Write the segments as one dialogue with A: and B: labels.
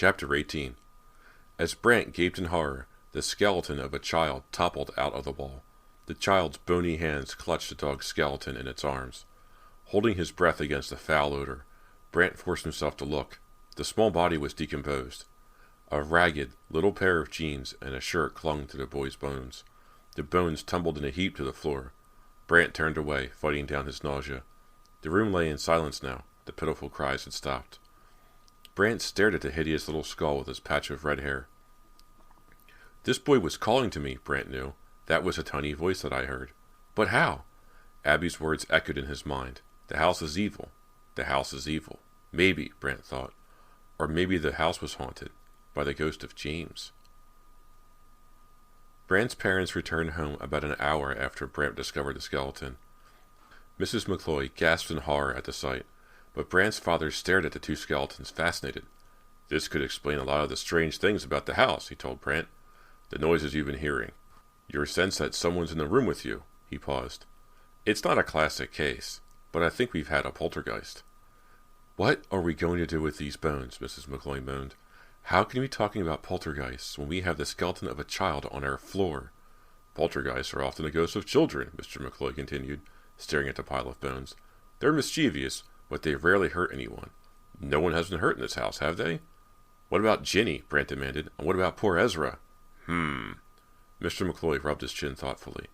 A: Chapter 18. As Brant gaped in horror, the skeleton of a child toppled out of the wall. The child's bony hands clutched the dog's skeleton in its arms. Holding his breath against the foul odor, Brant forced himself to look. The small body was decomposed. A ragged, little pair of jeans and a shirt clung to the boy's bones. The bones tumbled in a heap to the floor. Brant turned away, fighting down his nausea. The room lay in silence now. The pitiful cries had stopped. Brant stared at the hideous little skull with his patch of red hair. This boy was calling to me, Brant knew. That was a tiny voice that I heard. But how? Abby's words echoed in his mind. The house is evil. The house is evil. Maybe, Brant thought. Or maybe the house was haunted by the ghost of James. Brant's parents returned home about an hour after Brant discovered the skeleton. Mrs. McCloy gasped in horror at the sight, but Brant's father stared at the two skeletons, fascinated. This could explain a lot of the strange things about the house, he told Brant. The noises you've been hearing. Your sense that someone's in the room with you. He paused. It's not a classic case, but I think we've had a poltergeist. What are we going to do with these bones? Mrs. McCloy moaned. How can we be talking about poltergeists when we have the skeleton of a child on our floor? Poltergeists are often the ghosts of children, Mr. McCloy continued, staring at the pile of bones. They're mischievous, but they rarely hurt anyone. No one has been hurt in this house, have they? What about Ginny? Brant demanded. And what about poor Ezra? Mr. McCloy rubbed his chin thoughtfully.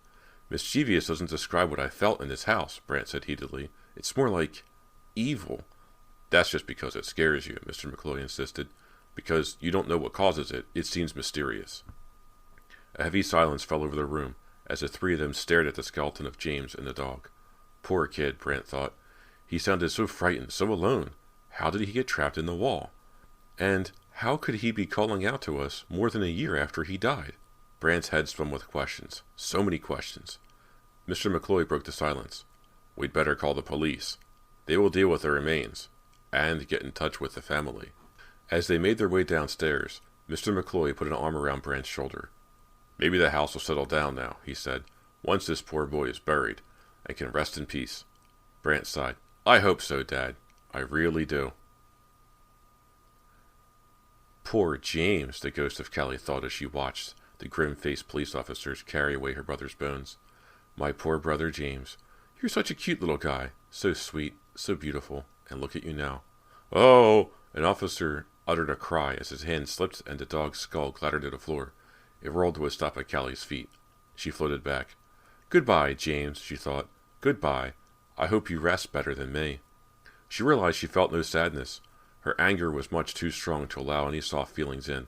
A: Mischievous doesn't describe what I felt in this house, Brant said heatedly. It's more like evil. That's just because it scares you, Mr. McCloy insisted. Because you don't know what causes it, it seems mysterious. A heavy silence fell over the room as the three of them stared at the skeleton of James and the dog. Poor kid, Brant thought. He sounded so frightened, so alone. How did he get trapped in the wall? And how could he be calling out to us more than a year after he died? Brant's head spun with questions. So many questions. Mr. McCloy broke the silence. We'd better call the police. They will deal with the remains, and get in touch with the family. As they made their way downstairs, Mr. McCloy put an arm around Brant's shoulder. Maybe the house will settle down now, he said, once this poor boy is buried, and can rest in peace. Brant sighed. I hope so, Dad. I really do. Poor James, the ghost of Callie thought as she watched the grim-faced police officers carry away her brother's bones. My poor brother James. You're such a cute little guy. So sweet, so beautiful. And look at you now. Oh! An officer uttered a cry as his hand slipped and the dog's skull clattered to the floor. It rolled to a stop at Callie's feet. She floated back. Goodbye, James, she thought. Goodbye. I hope you rest better than me. She realized she felt no sadness. Her anger was much too strong to allow any soft feelings in.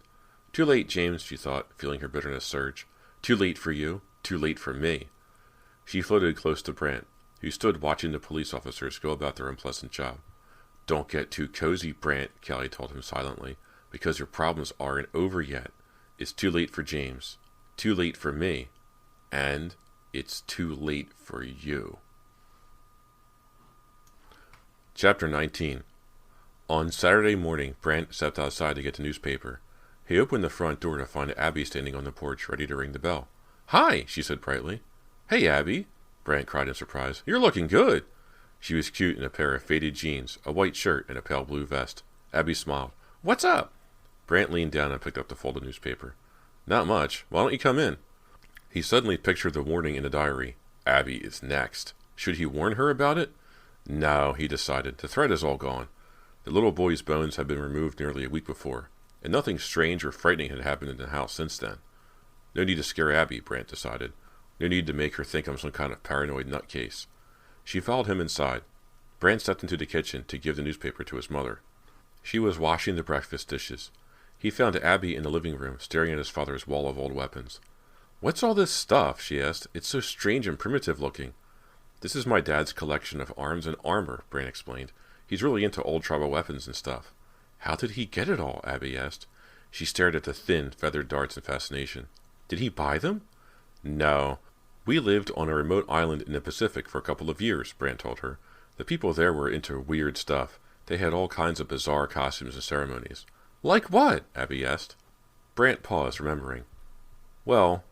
A: Too late, James, she thought, feeling her bitterness surge. Too late for you. Too late for me. She floated close to Brant, who stood watching the police officers go about their unpleasant job. Don't get too cozy, Brant, Callie told him silently, because your problems aren't over yet. It's too late for James. Too late for me. And it's too late for you. Chapter 19. On Saturday morning, Brant stepped outside to get the newspaper. He opened the front door to find Abby standing on the porch, ready to ring the bell. Hi, she said brightly. Hey, Abby, Brant cried in surprise. You're looking good. She was cute in a pair of faded jeans, a white shirt, and a pale blue vest. Abby smiled. What's up? Brant leaned down and picked up the folded newspaper. Not much. Why don't you come in? He suddenly pictured the warning in the diary. Abby is next. Should he warn her about it? No, he decided. The threat is all gone. The little boy's bones had been removed nearly a week before, and nothing strange or frightening had happened in the house since then. No need to scare Abby, Brant decided. No need to make her think I'm some kind of paranoid nutcase. She followed him inside. Brant stepped into the kitchen to give the newspaper to his mother. She was washing the breakfast dishes. He found Abby in the living room, staring at his father's wall of old weapons. What's all this stuff? She asked. It's so strange and primitive looking. This is my dad's collection of arms and armor, Brant explained. He's really into old tribal weapons and stuff. How did he get it all? Abby asked. She stared at the thin, feathered darts in fascination. Did he buy them? No. We lived on a remote island in the Pacific for a couple of years, Brant told her. The people there were into weird stuff. They had all kinds of bizarre costumes and ceremonies. Like what? Abby asked. Brant paused, remembering. Well,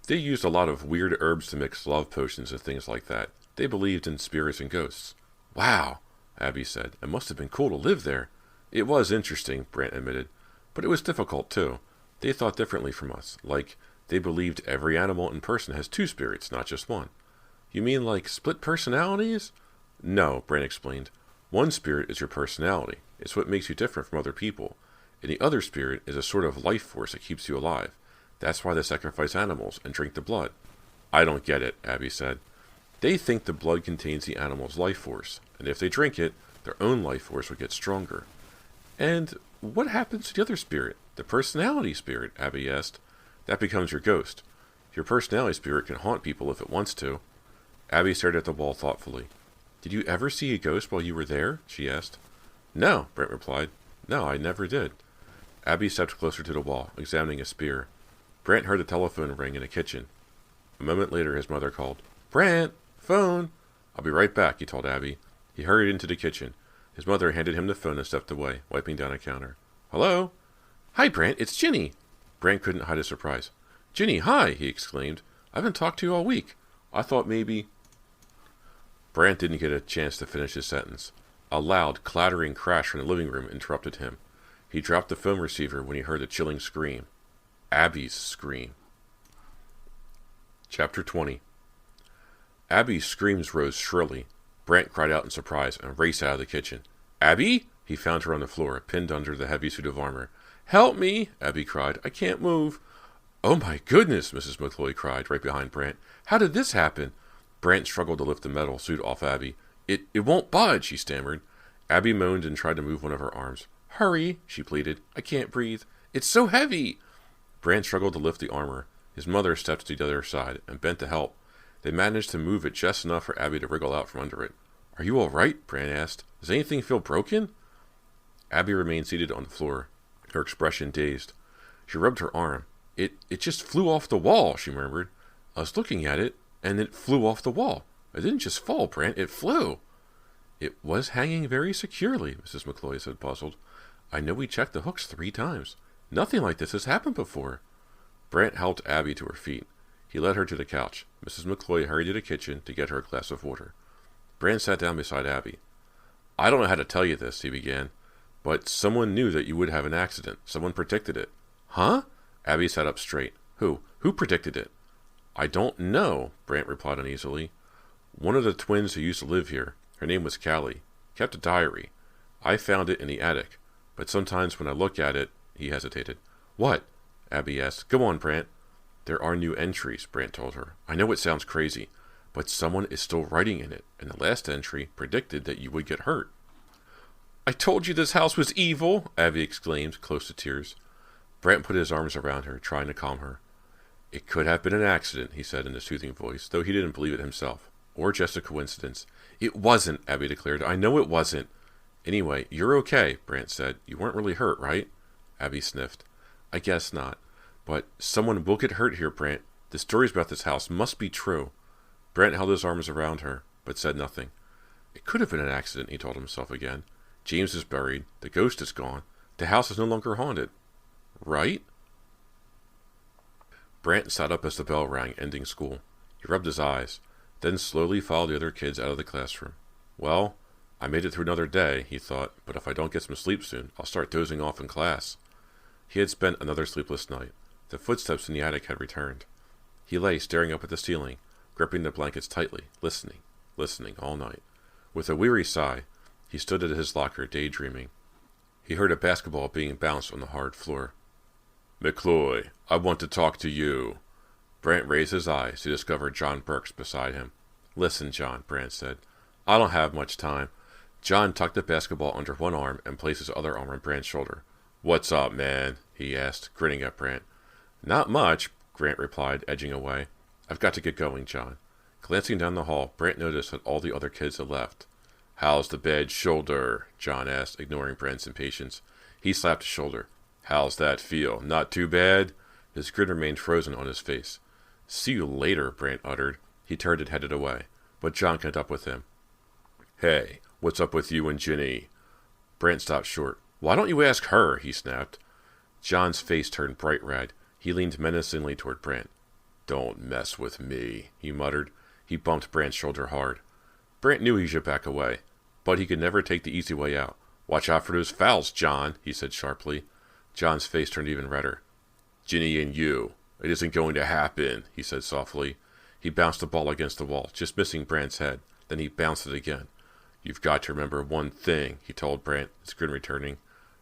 A: they used a lot of weird herbs to mix love potions and things like that. They believed in spirits and ghosts. Wow, Abby said. It must have been cool to live there. It was interesting, Brant admitted. But it was difficult, too. They thought differently from us, like they believed every animal and person has two spirits, not just one. You mean like split personalities? No, Brant explained. One spirit is your personality. It's what makes you different from other people. And the other spirit is a sort of life force that keeps you alive. That's why they sacrifice animals and drink the blood. I don't get it, Abby said. They think the blood contains the animal's life force, and if they drink it, their own life force would get stronger. And what happens to the other spirit, the personality spirit? Abby asked. That becomes your ghost. Your personality spirit can haunt people if it wants to. Abby stared at the wall thoughtfully. Did you ever see a ghost while you were there? She asked. No, Brent replied. No, I never did. Abby stepped closer to the wall, examining a spear. Brent heard the telephone ring in the kitchen. A moment later, his mother called. Brent! Phone! I'll be right back, he told Abby. He hurried into the kitchen. His mother handed him the phone and stepped away, wiping down a counter. Hello? Hi, Brent, it's Ginny. Brent couldn't hide his surprise. Ginny, hi, he exclaimed. I haven't talked to you all week. I thought maybe... Brant didn't get a chance to finish his sentence. A loud, clattering crash from the living room interrupted him. He dropped the phone receiver when he heard a chilling scream. Abby's scream. Chapter 20. Abby's screams rose shrilly. Brant cried out in surprise and raced out of the kitchen. Abby? He found her on the floor, pinned under the heavy suit of armor. Help me! Abby cried. I can't move. Oh my goodness, Mrs. McCloy cried, right behind Brant. How did this happen? Brant struggled to lift the metal suit off Abby. It won't budge, she stammered. Abby moaned and tried to move one of her arms. Hurry, she pleaded. I can't breathe. It's so heavy. Brant struggled to lift the armor. His mother stepped to the other side and bent to help. They managed to move it just enough for Abby to wriggle out from under it. Are you all right? Brant asked. Does anything feel broken? Abby remained seated on the floor, her expression dazed. She rubbed her arm. It just flew off the wall, she murmured. I was looking at it, and it flew off the wall. It didn't just fall, Brant. It flew. It was hanging very securely, Mrs. McCloy said, puzzled. I know we checked the hooks 3 times. Nothing like this has happened before. Brant helped Abby to her feet. He led her to the couch. Mrs. McCloy hurried to the kitchen to get her a glass of water. Brant sat down beside Abby. I don't know how to tell you this, he began, but someone knew that you would have an accident. Someone predicted it. Huh? Abby sat up straight. Who? Who predicted it? I don't know, Brant replied uneasily. One of the twins who used to live here, her name was Callie, kept a diary. I found it in the attic, but sometimes when I look at it, he hesitated. What? Abby asked. Go on, Brant. There are new entries, Brant told her. I know it sounds crazy, but someone is still writing in it, and the last entry predicted that you would get hurt. I told you this house was evil, Abby exclaimed, close to tears. Brant put his arms around her, trying to calm her. It could have been an accident, he said in a soothing voice, though he didn't believe it himself. Or just a coincidence. It wasn't, Abby declared. I know it wasn't. Anyway, you're okay, Brant said. You weren't really hurt, right? Abby sniffed. I guess not. But someone will get hurt here, Brant. The stories about this house must be true. Brant held his arms around her, but said nothing. It could have been an accident, he told himself again. James is buried. The ghost is gone. The house is no longer haunted. Right? Brant sat up as the bell rang, ending school. He rubbed his eyes, then slowly followed the other kids out of the classroom. Well, I made it through another day, he thought, but if I don't get some sleep soon, I'll start dozing off in class. He had spent another sleepless night. The footsteps in the attic had returned. He lay staring up at the ceiling, gripping the blankets tightly, listening all night. With a weary sigh, he stood at his locker, daydreaming. He heard a basketball being bounced on the hard floor. McCloy, I want to talk to you. Brant raised his eyes to discover John Burks beside him. Listen, John, Brant said. I don't have much time. John tucked the basketball under one arm and placed his other arm on Brant's shoulder. What's up, man? He asked, grinning at Brant. Not much, Brant replied, edging away. I've got to get going, John. Glancing down the hall, Brant noticed that all the other kids had left. How's the bad shoulder? John asked, ignoring Brant's impatience. He slapped his shoulder. How's that feel? Not too bad? His grin remained frozen on his face. See you later, Brant uttered. He turned and headed away, but John caught up with him. Hey, what's up with you and Ginny? Brant stopped short. Why don't you ask her? He snapped. John's face turned bright red. He leaned menacingly toward Brant. Don't mess with me, he muttered. He bumped Brant's shoulder hard. Brant knew he should back away, but he could never take the easy way out. Watch out for those fouls, John, he said sharply. John's face turned even redder. "Ginny and you. It isn't going to happen," he said softly. He bounced the ball against the wall, just missing Brant's head. Then he bounced it again. "You've got to remember one thing," he told Brant, his grin returning.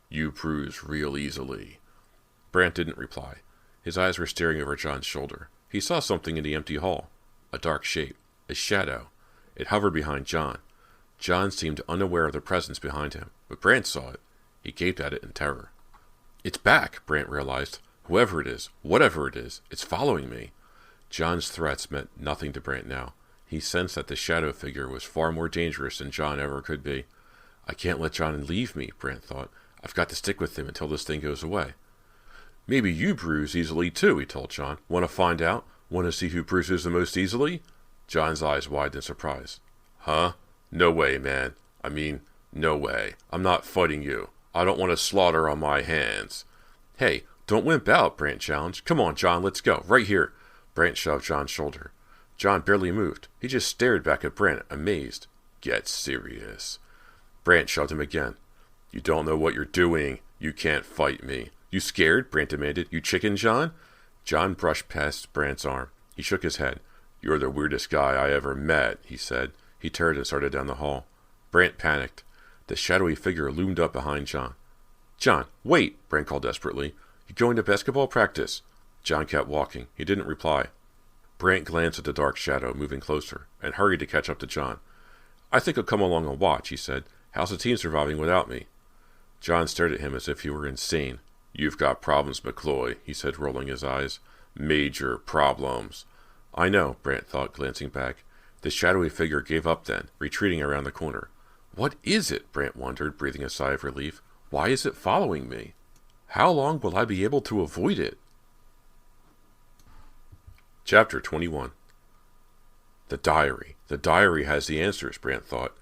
A: "You bruise real easily." Brant didn't reply. His eyes were staring over John's shoulder. He saw something in the empty hall. A dark shape. A shadow. It hovered behind John. John seemed unaware of the presence behind him, but Brant saw it. He gaped at it in terror. "It's back," Brant realized. "Whoever it is, whatever it is, it's following me." John's threats meant nothing to Brant now. He sensed that the shadow figure was far more dangerous than John ever could be. "I can't let John leave me," Brant thought. "I've got to stick with him until this thing goes away." "Maybe you bruise easily too," he told John. "Want to find out? Want to see who bruises the most easily?" John's eyes widened in surprise. "Huh? No way, man. No way. I'm not fighting you. I don't want a slaughter on my hands." "Hey, don't wimp out," Brant challenged. "Come on, John, let's go. Right here." Brant shoved John's shoulder. John barely moved. He just stared back at Brant, amazed. "Get serious." Brant shoved him again. "You don't know what you're doing. You can't fight me." "You scared?" Brant demanded. "You chicken, John?" John brushed past Brant's arm. He shook his head. "You're the weirdest guy I ever met," he said. He turned and started down the hall. Brant panicked. The shadowy figure loomed up behind John. "John, wait!" Brant called desperately. "You're going to basketball practice." John kept walking. He didn't reply. Brant glanced at the dark shadow moving closer and hurried to catch up to John. "I think I'll come along and watch," he said. "How's the team surviving without me?" John stared at him as if he were insane. "You've got problems, McCloy," he said, rolling his eyes. "Major problems." "I know," Brant thought, glancing back. The shadowy figure gave up then, retreating around the corner. "What is it?" Brant wondered, breathing a sigh of relief. "Why is it following me? How long will I be able to avoid it?" Chapter 21. The diary. The diary has the answers, Brant thought.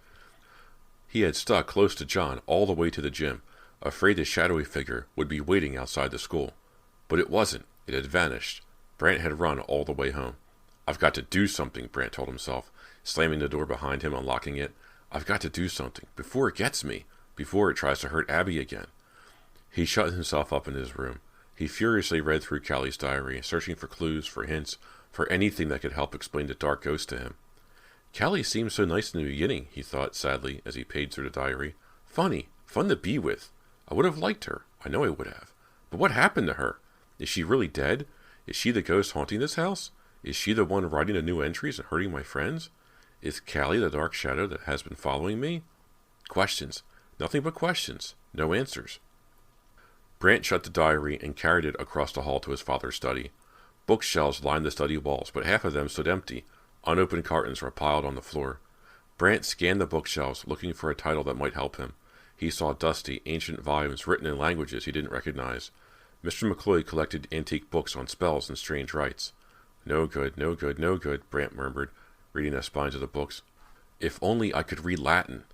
A: He had stuck close to John all the way to the gym, afraid the shadowy figure would be waiting outside the school. But it wasn't. It had vanished. Brant had run all the way home. "I've got to do something," Brant told himself, slamming the door behind him and locking it. "I've got to do something, before it gets me, before it tries to hurt Abby again." He shut himself up in his room. He furiously read through Callie's diary, searching for clues, for hints, for anything that could help explain the dark ghost to him. "Callie seemed so nice in the beginning," he thought sadly as he paged through the diary. "Funny, fun to be with. I would have liked her. I know I would have. But what happened to her? Is she really dead? Is she the ghost haunting this house? Is she the one writing the new entries and hurting my friends? Is Callie the dark shadow that has been following me?" Questions. Nothing but questions. No answers. Brant shut the diary and carried it across the hall to his father's study. Bookshelves lined the study walls, but half of them stood empty. Unopened cartons were piled on the floor. Brant scanned the bookshelves, looking for a title that might help him. He saw dusty, ancient volumes written in languages he didn't recognize. Mr. McCloy collected antique books on spells and strange rites. "No good, no good, no good," Brant murmured, reading the spines of the books. "If only I could read Latin."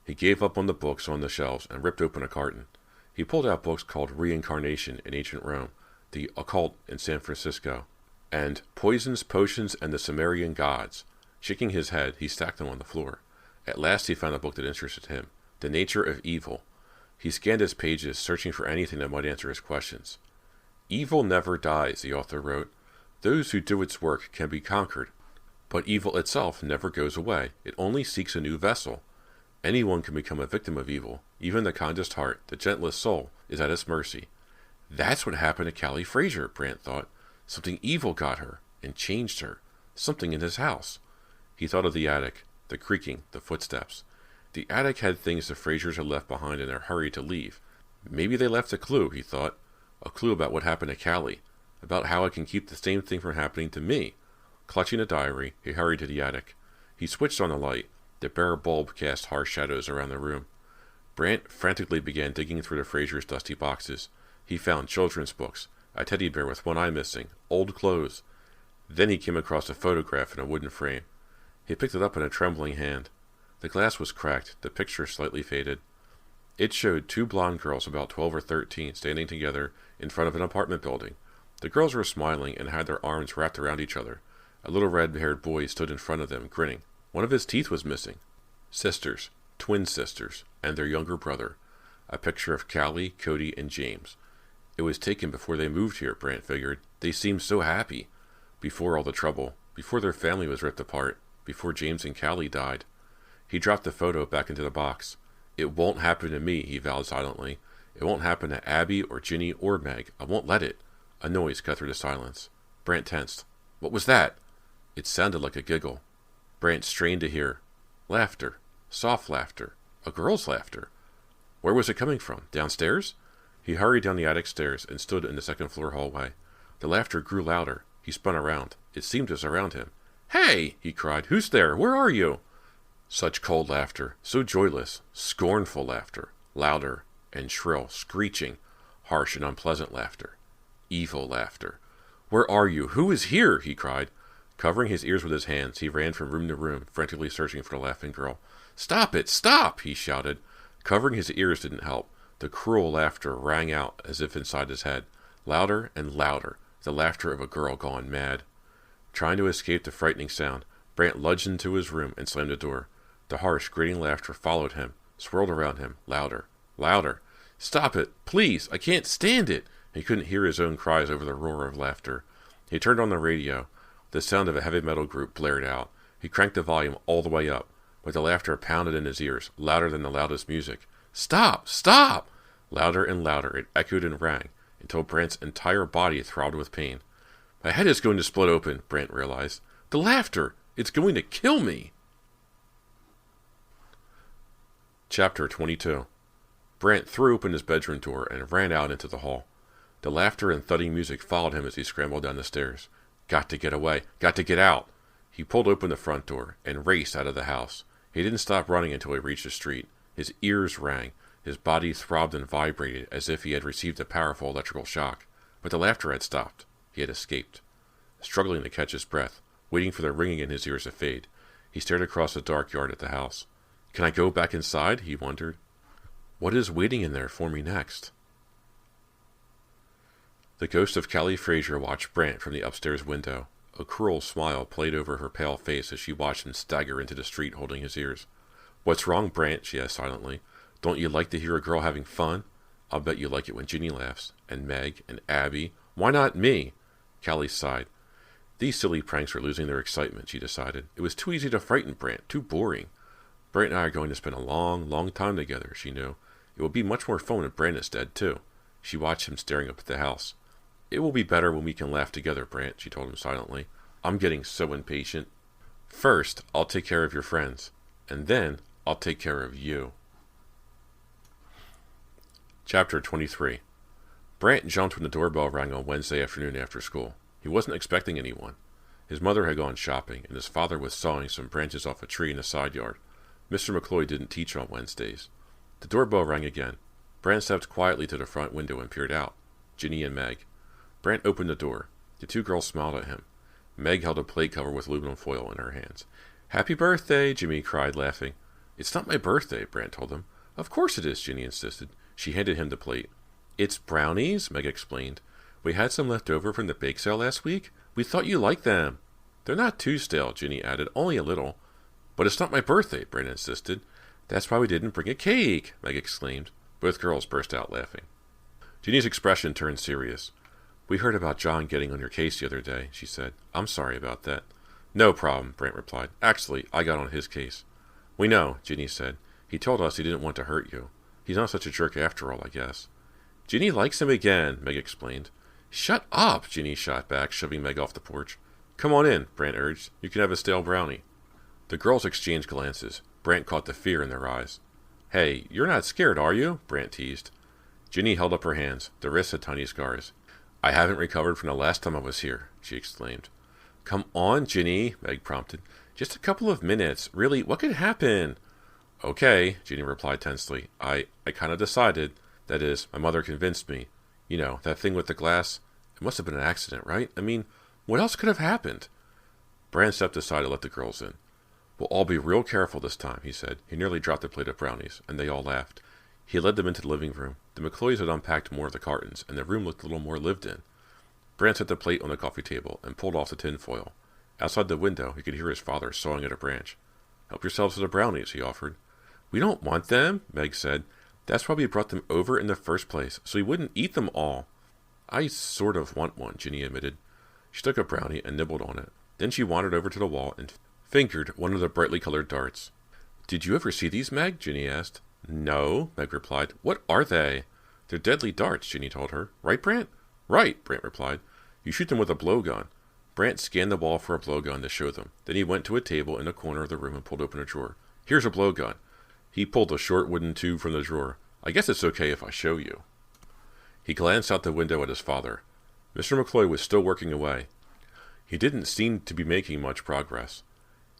A: He gave up on the books on the shelves and ripped open a carton. He pulled out books called Reincarnation in Ancient Rome, The Occult in San Francisco, and Poisons, Potions, and the Sumerian Gods. Shaking his head, he stacked them on the floor. At last he found a book that interested him, The Nature of Evil. He scanned its pages, searching for anything that might answer his questions. "Evil never dies," the author wrote. "Those who do its work can be conquered. But evil itself never goes away. It only seeks a new vessel. Anyone can become a victim of evil. Even the kindest heart, the gentlest soul, is at its mercy." That's what happened to Callie Frazier, Brant thought. Something evil got her and changed her. Something in his house. He thought of the attic, the creaking, the footsteps. The attic had things the Fraziers had left behind in their hurry to leave. Maybe they left a clue, he thought. A clue about what happened to Callie. About how I can keep the same thing from happening to me. Clutching a diary, he hurried to the attic. He switched on the light. The bare bulb cast harsh shadows around the room. Brant frantically began digging through the Fraziers' dusty boxes. He found children's books, a teddy bear with one eye missing, old clothes. Then he came across a photograph in a wooden frame. He picked it up in a trembling hand. The glass was cracked, the picture slightly faded. It showed two blonde girls about 12 or 13 standing together in front of an apartment building. The girls were smiling and had their arms wrapped around each other. A little red-haired boy stood in front of them, grinning. One of his teeth was missing. Sisters, twin sisters, and their younger brother. A picture of Callie, Cody, and James. It was taken before they moved here, Brant figured. They seemed so happy. Before all the trouble. Before their family was ripped apart. Before James and Callie died. He dropped the photo back into the box. It won't happen to me, he vowed silently. It won't happen to Abby or Ginny or Meg. I won't let it. A noise cut through the silence. Brant tensed. What was that? It sounded like a giggle. Brant strained to hear. Laughter. Soft laughter. A girl's laughter. Where was it coming from? Downstairs? He hurried down the attic stairs and stood in the second-floor hallway. The laughter grew louder. He spun around. It seemed to surround him. Hey! He cried. Who's there? Where are you? Such cold laughter. So joyless. Scornful laughter. Louder and shrill. Screeching. Harsh and unpleasant laughter. Evil laughter. Where are you? Who is here? He cried. Covering his ears with his hands, he ran from room to room, frantically searching for the laughing girl. Stop it! Stop! He shouted. Covering his ears didn't help. The cruel laughter rang out as if inside his head. Louder and louder. The laughter of a girl gone mad. Trying to escape the frightening sound, Brant lunged into his room and slammed the door. The harsh, grating laughter followed him, swirled around him. Louder. Louder. Stop it! Please! I can't stand it! He couldn't hear his own cries over the roar of laughter. He turned on the radio. The sound of a heavy metal group blared out. He cranked the volume all the way up, but the laughter pounded in his ears, louder than the loudest music. Stop! Stop! Louder and louder it echoed and rang, until Brant's entire body throbbed with pain. My head is going to split open, Brant realized. The laughter! It's going to kill me! Chapter 22. Brant threw open his bedroom door and ran out into the hall. The laughter and thudding music followed him as he scrambled down the stairs. Got to get away. Got to get out. He pulled open the front door and raced out of the house. He didn't stop running until he reached the street. His ears rang. His body throbbed and vibrated as if he had received a powerful electrical shock. But the laughter had stopped. He had escaped. Struggling to catch his breath, waiting for the ringing in his ears to fade, he stared across the dark yard at the house. Can I go back inside? He wondered. What is waiting in there for me next? The ghost of Callie Fraser watched Brant from the upstairs window. A cruel smile played over her pale face as she watched him stagger into the street holding his ears. What's wrong, Brant? She asked silently. Don't you like to hear a girl having fun? I'll bet you like it when Ginny laughs. And Meg. And Abby. Why not me? Callie sighed. These silly pranks were losing their excitement, she decided. It was too easy to frighten Brant. Too boring. Brant and I are going to spend a long, long time together, she knew. It will be much more fun when Brant is dead, too. She watched him staring up at the house. It will be better when we can laugh together, Brant, she told him silently. I'm getting so impatient. First, I'll take care of your friends. And then, I'll take care of you. Chapter 23. Brant jumped when the doorbell rang on Wednesday afternoon after school. He wasn't expecting anyone. His mother had gone shopping, and his father was sawing some branches off a tree in the side yard. Mr. McCloy didn't teach on Wednesdays. The doorbell rang again. Brant stepped quietly to the front window and peered out. Ginny and Meg. Brant opened the door. The two girls smiled at him. Meg held a plate cover with aluminum foil in her hands. Happy birthday, Jimmy cried, laughing. It's not my birthday, Brant told them. Of course it is, Ginny insisted. She handed him the plate. It's brownies, Meg explained. We had some left over from the bake sale last week. We thought you liked them. They're not too stale, Ginny added, only a little. But it's not my birthday, Brant insisted. That's why we didn't bring a cake, Meg exclaimed. Both girls burst out laughing. Ginny's expression turned serious. We heard about John getting on your case the other day, she said. I'm sorry about that. No problem, Brant replied. Actually, I got on his case. We know, Ginny said. He told us he didn't want to hurt you. He's not such a jerk after all, I guess. Ginny likes him again, Meg explained. Shut up, Ginny shot back, shoving Meg off the porch. Come on in, Brant urged. You can have a stale brownie. The girls exchanged glances. Brant caught the fear in their eyes. Hey, you're not scared, are you? Brant teased. Ginny held up her hands. The wrists had tiny scars. I haven't recovered from the last time I was here, she exclaimed. Come on, Ginny, Meg prompted. Just a couple of minutes. Really, what could happen? Okay, Ginny replied tensely. I kind of decided. That is, my mother convinced me. You know, that thing with the glass. It must have been an accident, right? I mean, what else could have happened? Brant stepped aside to let the girls in. We'll all be real careful this time, he said. He nearly dropped a plate of brownies, and they all laughed. He led them into the living room. The McCloys had unpacked more of the cartons, and the room looked a little more lived in. Brant set the plate on the coffee table and pulled off the tin foil. Outside the window, he could hear his father sawing at a branch. Help yourselves to the brownies, he offered. We don't want them, Meg said. That's why we brought them over in the first place, so we wouldn't eat them all. I sort of want one, Ginny admitted. She took a brownie and nibbled on it. Then she wandered over to the wall and fingered one of the brightly colored darts. Did you ever see these, Meg? Ginny asked. No, Meg replied. What are they? They're deadly darts, Ginny told her. Right, Brant? Right, Brant replied. You shoot them with a blowgun. Brant scanned the wall for a blowgun to show them. Then he went to a table in a corner of the room and pulled open a drawer. Here's a blowgun. He pulled a short wooden tube from the drawer. I guess it's okay if I show you. He glanced out the window at his father. Mr. McCloy was still working away. He didn't seem to be making much progress.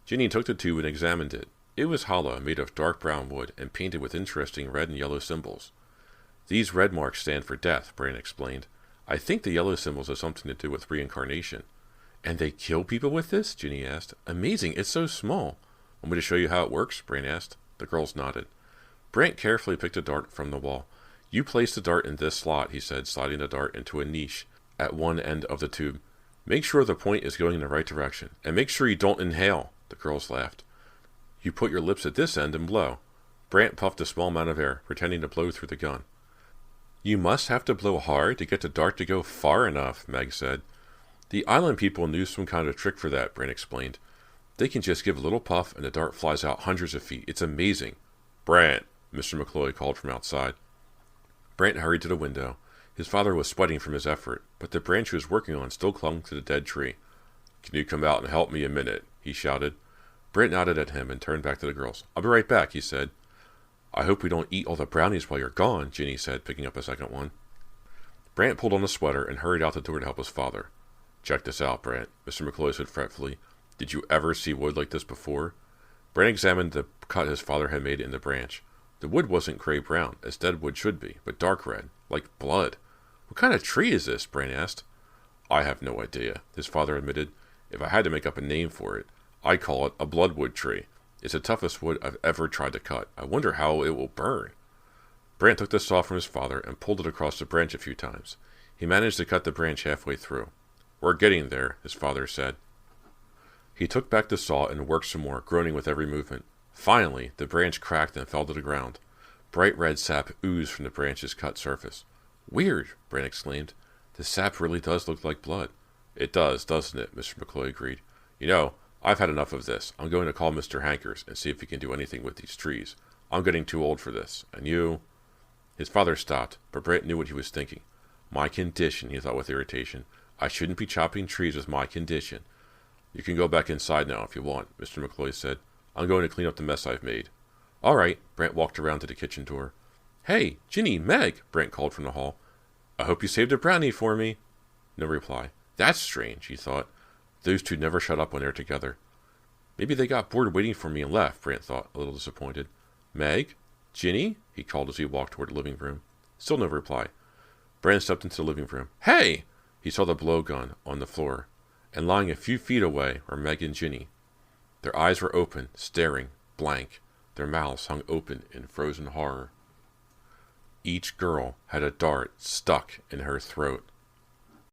A: Ginny took the tube and examined it. It was hollow, made of dark brown wood, and painted with interesting red and yellow symbols. These red marks stand for death, Brant explained. I think the yellow symbols have something to do with reincarnation. And they kill people with this? Ginny asked. Amazing, it's so small. Want me to show you how it works? Brant asked. The girls nodded. Brant carefully picked a dart from the wall. You place the dart in this slot, he said, sliding the dart into a niche at one end of the tube. Make sure the point is going in the right direction, and make sure you don't inhale. The girls laughed. You put your lips at this end and blow. Brant puffed a small amount of air, pretending to blow through the gun. You must have to blow hard to get the dart to go far enough, Meg said. The island people knew some kind of trick for that, Brant explained. They can just give a little puff and the dart flies out hundreds of feet. It's amazing. Brant, Mr. McCloy called from outside. Brant hurried to the window. His father was sweating from his effort, but the branch he was working on still clung to the dead tree. Can you come out and help me a minute? He shouted. Brant nodded at him and turned back to the girls. I'll be right back, he said. I hope we don't eat all the brownies while you're gone, Ginny said, picking up a second one. Brant pulled on a sweater and hurried out the door to help his father. Check this out, Brant, Mr. McCloy said fretfully. Did you ever see wood like this before? Brant examined the cut his father had made in the branch. The wood wasn't gray-brown, as dead wood should be, but dark red, like blood. What kind of tree is this? Brant asked. I have no idea, his father admitted. If I had to make up a name for it, I'd call it a bloodwood tree. It's the toughest wood I've ever tried to cut. I wonder how it will burn. Brant took the saw from his father and pulled it across the branch a few times. He managed to cut the branch halfway through. We're getting there, his father said. He took back the saw and worked some more, groaning with every movement. Finally, the branch cracked and fell to the ground. Bright red sap oozed from the branch's cut surface. Weird, Brant exclaimed. The sap really does look like blood. It does, doesn't it? Mr. McCloy agreed. You know, I've had enough of this. I'm going to call Mr. Hankers and see if he can do anything with these trees. I'm getting too old for this. And you... His father stopped, but Brant knew what he was thinking. My condition, he thought with irritation. I shouldn't be chopping trees with my condition. You can go back inside now if you want, Mr. McCloy said. I'm going to clean up the mess I've made. All right, Brant walked around to the kitchen door. Hey, Ginny, Meg, Brant called from the hall. I hope you saved a brownie for me. No reply. That's strange, he thought. Those two never shut up when they're together. Maybe they got bored waiting for me and left, Brant thought, a little disappointed. Meg? Ginny? He called as he walked toward the living room. Still no reply. Brant stepped into the living room. Hey! He saw the blowgun on the floor, and lying a few feet away were Meg and Ginny. Their eyes were open, staring, blank. Their mouths hung open in frozen horror. Each girl had a dart stuck in her throat.